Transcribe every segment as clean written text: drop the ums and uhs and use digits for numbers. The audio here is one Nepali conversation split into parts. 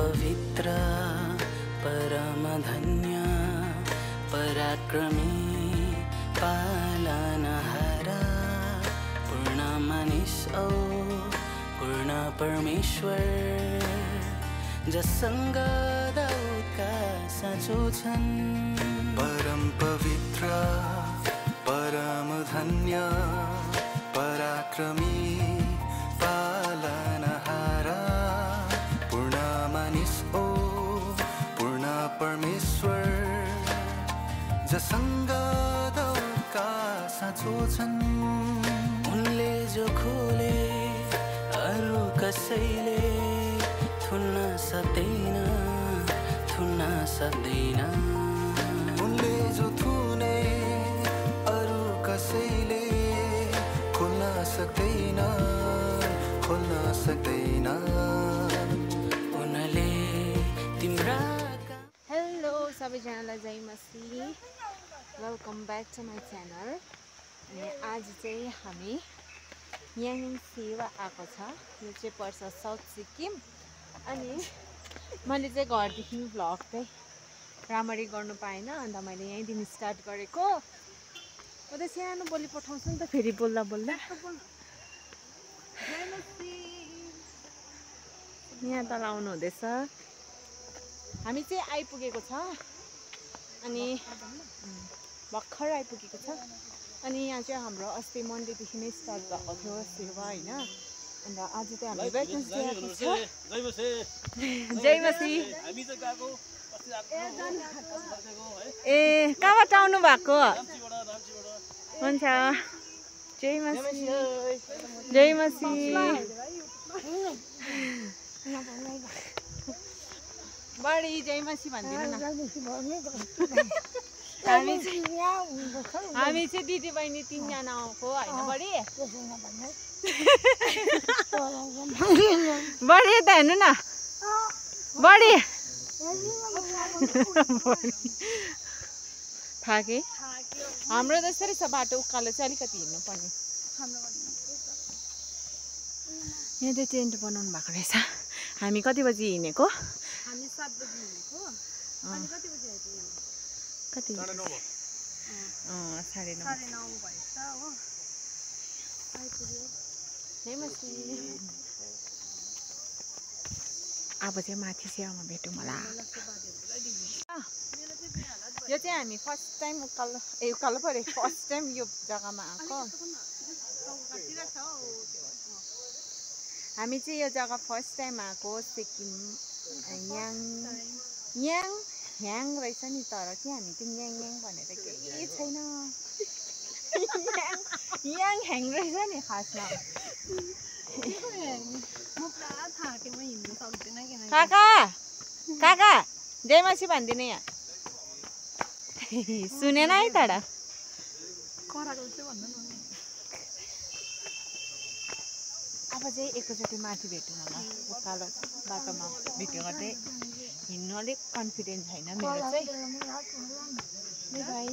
पवित्र परम धन्य पराक्रमी पालनहारा पूर्ण मानिस औ पूर्ण परमेश्वर जससँग दाउदका साँचो छन् परम पवित्र परम धन्य पराक्रमी पालनहारा पूर्ण मानिस ओ पूर्ण परमेश्वर जससँग दाउदका साँचो छन् उनले जो खोले अरू कसैले थुन्न सक्दैन थुन्न सक्दैन उनले जो थुने अरू कसैले खोल्न सक्दैन खोल्न सक्दैन उनले तिम्रा हेलो सबैजनालाई जय मसी welcome back to my channel अनि आज चाहिँ हामी याङ सेवा आएको छ यो चाहिँ पर्छ साउथ सिक्किम अनि मैले चाहिँ घरदेखि भ्लग चाहिँ राम्ररी गर्नु पाएन अन्त मैले यहीँदेखि स्टार्ट गरेको म त सानो बोली पठाउँछु नि त फेरि बोल्दा बोल्दा यहाँ तल आउनु हुँदैछ हामी चाहिँ आइपुगेको छ अनि भर्खर आइपुगेको छ अनि यहाँ चाहिँ हाम्रो अस्ति मन्डेदेखि नै स्टार्ट भएको थियो सेवा होइन अन्त आज चाहिँ हामी वेडनेसडे आएको छ जय मसी ए कहाँबाट आउनु भएको हुन्छ जय मसी जय मसी बढी जय मसी भनिदिनु न हामी चाहिँ दिदी बहिनी 3 जना आएको होइन बढी बढी त हेर्नु न बढी थाके हाम्रो जसरी छ बाटो उकालो चाहिँ अलिकति हिँड्नु पर्ने यहाँ चाहिँ टेन्ट बनाउनु भएको रहेछ हामी कति बजी हिँडेको हामी 7 बजी हिँडेको अनि कति बजी आइपुग्यौ कति 9:30 भएछ हो आइपुग्यो जय मसी अब चाहिँ माथि सेवामा भेटौँ होला यो चाहिँ हामी फर्स्ट टाइम उकालो पऱ्यो फर्स्ट टाइम यो जग्गामा आएको हामी चाहिँ यो जग्गा फर्स्ट टाइम आएको सिक्किम याङ रहेछ नि तर के हामी चाहिँ याङ भनेर केही छैन याङ ह्याङ रहेछ नि खासमा काका काका जय मासी भनिदिनु यहाँ सुनेन है तर अब चाहिँ एकैचोटि माथि भेटौँ होला उकालो बाटोमा भिडियो गर्दै हिँड्नु अलिक कन्फिडेन्ट छैन मेरो चाहिँ भाइ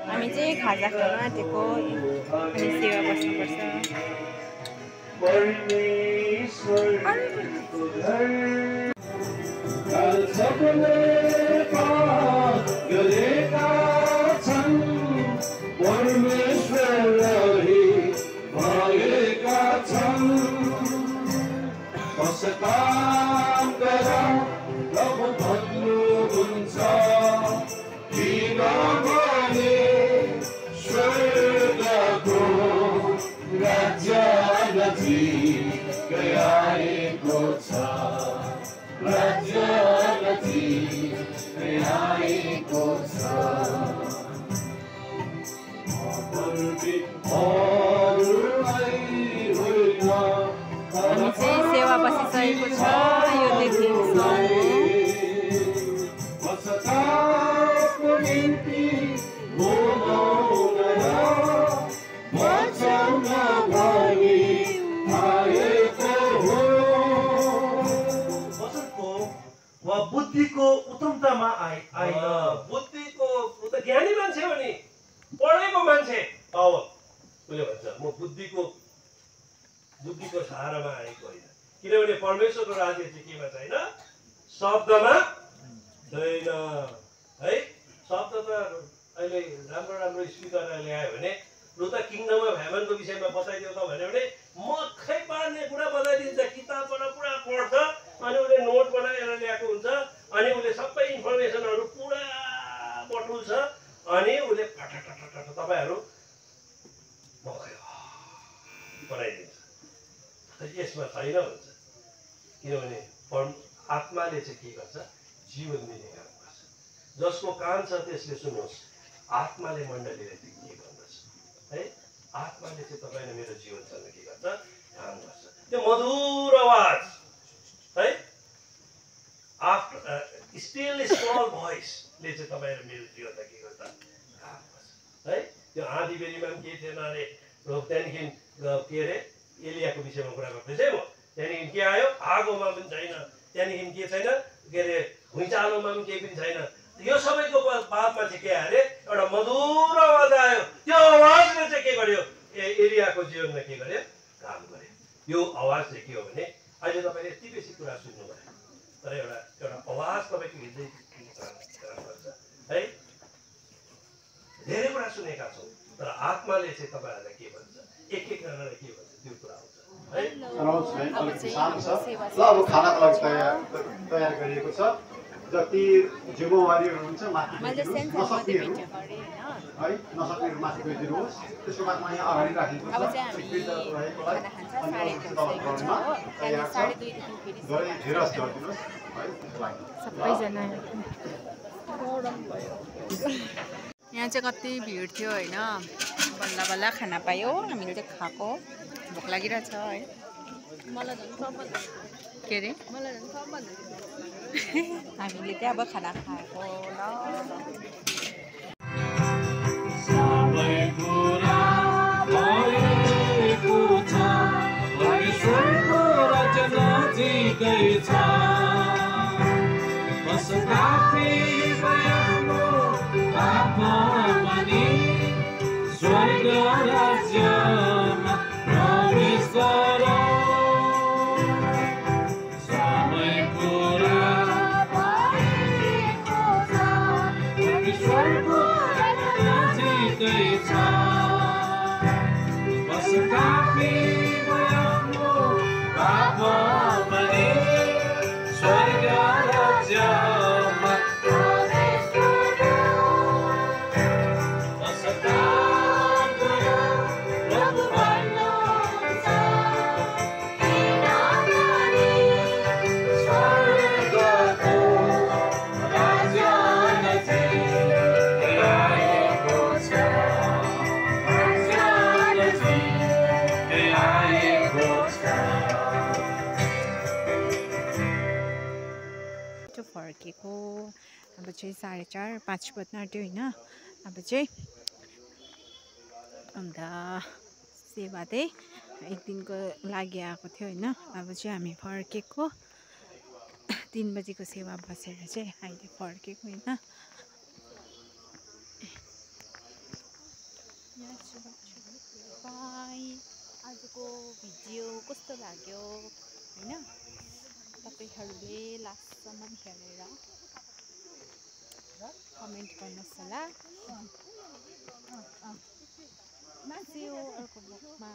हामी चाहिँ खाजा खान आँटेको अनि सेवा बस्नुपर्छ सेवा बसिसकेको छ यो देखिन्छ बुद्धिको उत्तमतामा आइन बुद्धिको ज्ञानी मान्छे हो नि छे अब उसले भन्छ म बुद्धिको सहारामा आएको होइन किनभने परमेश्वरको राज्य चाहिँ केमा छैन शब्दमा छैन है शब्द त अहिले राम्रो स्पिकरले ल्यायो भने लु त किङडम अफ हेभनको विषयमा बताइदियो त भन्यो भने मक्खै पार्ने कुरा बताइदिन्छ किताबबाट पुरा पढ्छ अनि उसले नोट बनाएर ल्याएको हुन्छ अनि उसले सबै इन्फर्मेसनहरू पुरा बटुल्छ अनि उसले फटाफट तपाईँहरू मक्खै बनाइदिन्छ यसमा छैन भन्छ किनभने आत्माले चाहिँ के गर्छ जीवन दिने काम गर्छ जसको कान छ त्यसले सुन्नुहोस् आत्माले मण्डलीले के गर्दछ है आत्माले चाहिँ तपाईँले मेरो जीवनसँग के गर्छ काम गर्छ त्यो मधुर आवाज है आफ्टर स्टिल स्मल भोइसले चाहिँ तपाईँहरू मेरो जीवनमा के गर्छ काम गर्छ है त्यो आँधी बेरीमा पनि के थिएन अरे त्यहाँदेखि के अरे एलियाको विषयमा कुरा गर्दैछ म त्यहाँदेखि के आयो आगोमा पनि छैन त्यहाँदेखि के छैन के अरे भुइँचालोमा पनि केही पनि छैन यो सबैको बादमा चाहिँ के आयो अरे एउटा मधुर आवाज आयो त्यो आवाजले चाहिँ के गर्यो एलियाको जीवनमा के गर्यो काम गर्यो यो आवाज चाहिँ के हो भने अहिले तपाईँले यति बेसी कुरा सुन्नुभयो तर एउटा आवाज तपाईँको हृदय गर्छ है धेरै कुरा सुनेका छौँ तर आत्माले चाहिँ तपाईँहरूलाई के भन्छ एकजनालाई के भन्छ त्यो कुरा आउँछ है ल अब खानाको लागि तयार गरिएको छ जति जिम्मेवारीहरू हुन्छ माथि नसक्नेहरू है नसक्नेहरू माथि गइदिनुहोस् त्यसको बादमा यहाँ अगाडि राखेको छ धेरै धेरज गरिदिनुहोस् है सबैजना यहाँ चाहिँ कति भिड थियो होइन बल्ल बल्ल खाना पायो हामीले चाहिँ खाएको भोक लागिरहेछ है मलाई झन् सबभन्दा के अरे मलाई झन् सबभन्दा हामीले चाहिँ अब खाना खाएको फर्केको अब चाहिँ 4:30-5 बज्न आँट्यो होइन अब चाहिँ अन्त सेवा चाहिँ एक दिनको लागि आएको थियो होइन अब चाहिँ हामी फर्केको 3 बजीको सेवा बसेर चाहिँ अहिले फर्केको होइन बाई आजको भिडियो कस्तो लाग्यो होइन तपाईहरूले लास्टसम्म हेरेर कमेन्ट गर्नुहोस् होला मान्छे अर्को ब्लगमा